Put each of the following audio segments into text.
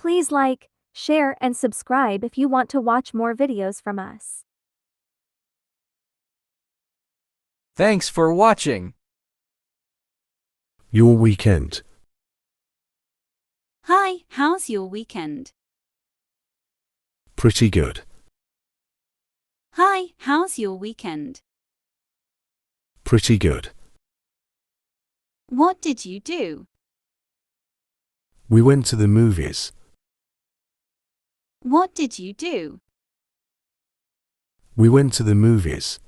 Please like, share, and subscribe if you want to watch more videos from us. Thanks for watching. Your weekend. Hi, how's your weekend? Pretty good. Hi, how's your weekend? Pretty good. What did you do? We went to the movies. What did you do? We went to the movies.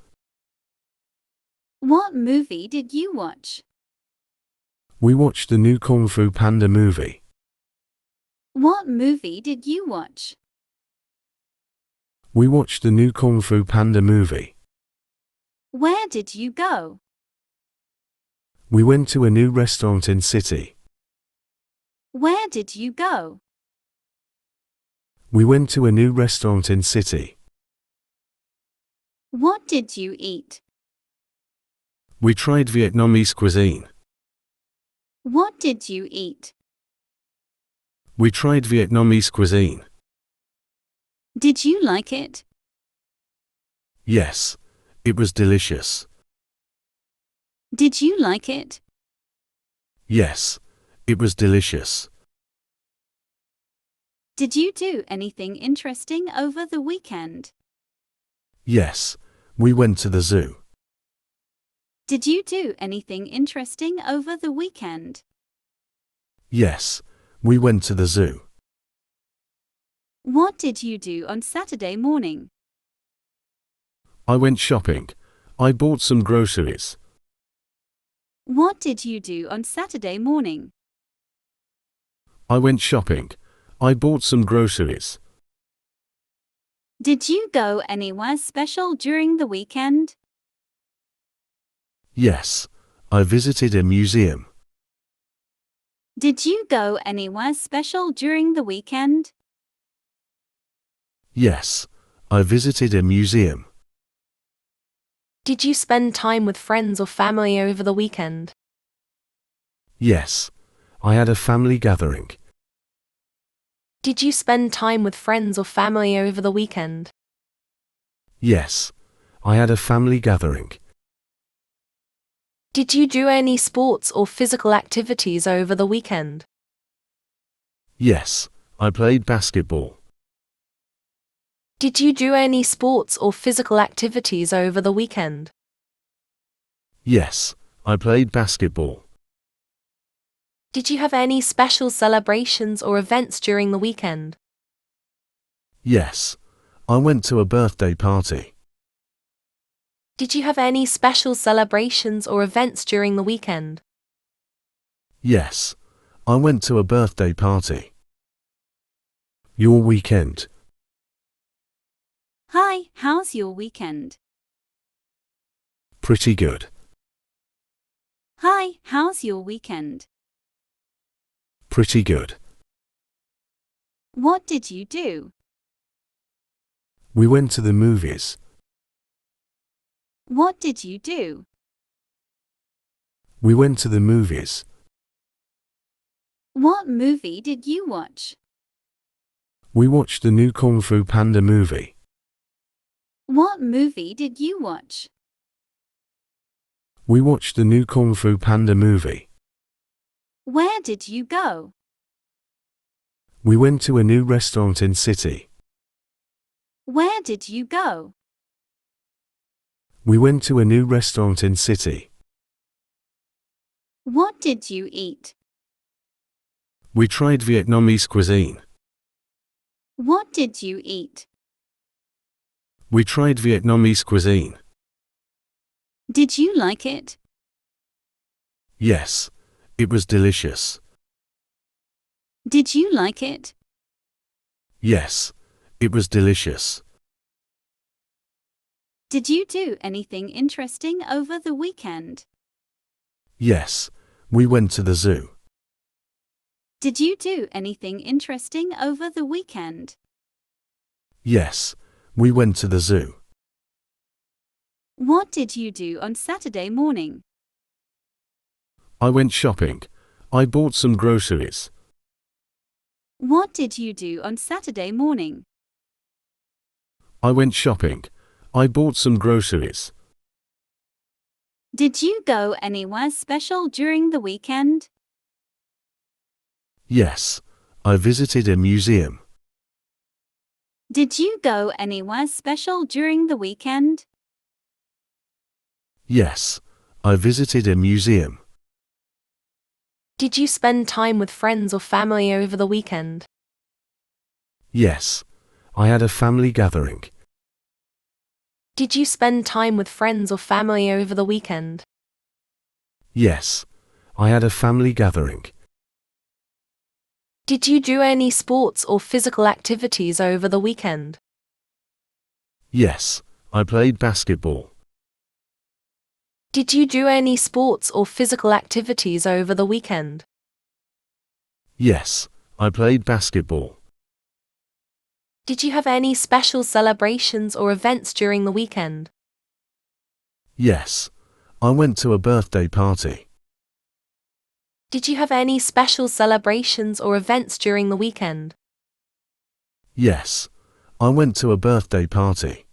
What movie did you watch? We watched the new Kung Fu Panda movie. What movie did you watch? We watched the new Kung Fu Panda movie. Where did you go? We went to a new restaurant in city. Where did you go? We went to a new restaurant in city. What did you eat? We tried Vietnamese cuisine. What did you eat? We tried Vietnamese cuisine. Did you like it? Yes, it was delicious. Did you like it? Yes, it was delicious. Did you do anything interesting over the weekend? Yes, we went to the zoo. Did you do anything interesting over the weekend? Yes, we went to the zoo. What did you do on Saturday morning? I went shopping. I bought some groceries. What did you do on Saturday morning? I went shopping. I bought some groceries. Did you go anywhere special during the weekend? Yes, I visited a museum. Did you go anywhere special during the weekend? Yes, I visited a museum. Did you spend time with friends or family over the weekend? Yes, I had a family gathering. Did you spend time with friends or family over the weekend? Yes, I had a family gathering. Did you do any sports or physical activities over the weekend? Yes, I played basketball. Did you do any sports or physical activities over the weekend? Yes, I played basketball. Did you have any special celebrations or events during the weekend? Yes, I went to a birthday party. Did you have any special celebrations or events during the weekend? Yes, I went to a birthday party. Your weekend. Hi, how's your weekend? Pretty good. Hi, how's your weekend? Pretty good. What did you do? We went to the movies. What did you do? We went to the movies. What movie did you watch? We watched the new Kung Fu Panda movie. What movie did you watch? We watched the new Kung Fu Panda movie. Where did you go? We went to a new restaurant in city. Where did you go? We went to a new restaurant in city. What did you eat? We tried Vietnamese cuisine. What did you eat? We tried Vietnamese cuisine. Did you like it? Yes, it was delicious. Did you like it? Yes, it was delicious. Did you do anything interesting over the weekend? Yes, we went to the zoo. Did you do anything interesting over the weekend? Yes, we went to the zoo. What did you do on Saturday morning? I went shopping. I bought some groceries. What did you do on Saturday morning? I went shopping. I bought some groceries. Did you go anywhere special during the weekend? Yes, I visited a museum. Did you go anywhere special during the weekend? Yes, I visited a museum. Did you spend time with friends or family over the weekend? Yes, I had a family gathering. Did you spend time with friends or family over the weekend? Yes, I had a family gathering. Did you do any sports or physical activities over the weekend? Yes, I played basketball. Did you do any sports or physical activities over the weekend? Yes, I played basketball. Did you have any special celebrations or events during the weekend? Yes, I went to a birthday party. Did you have any special celebrations or events during the weekend? Yes, I went to a birthday party.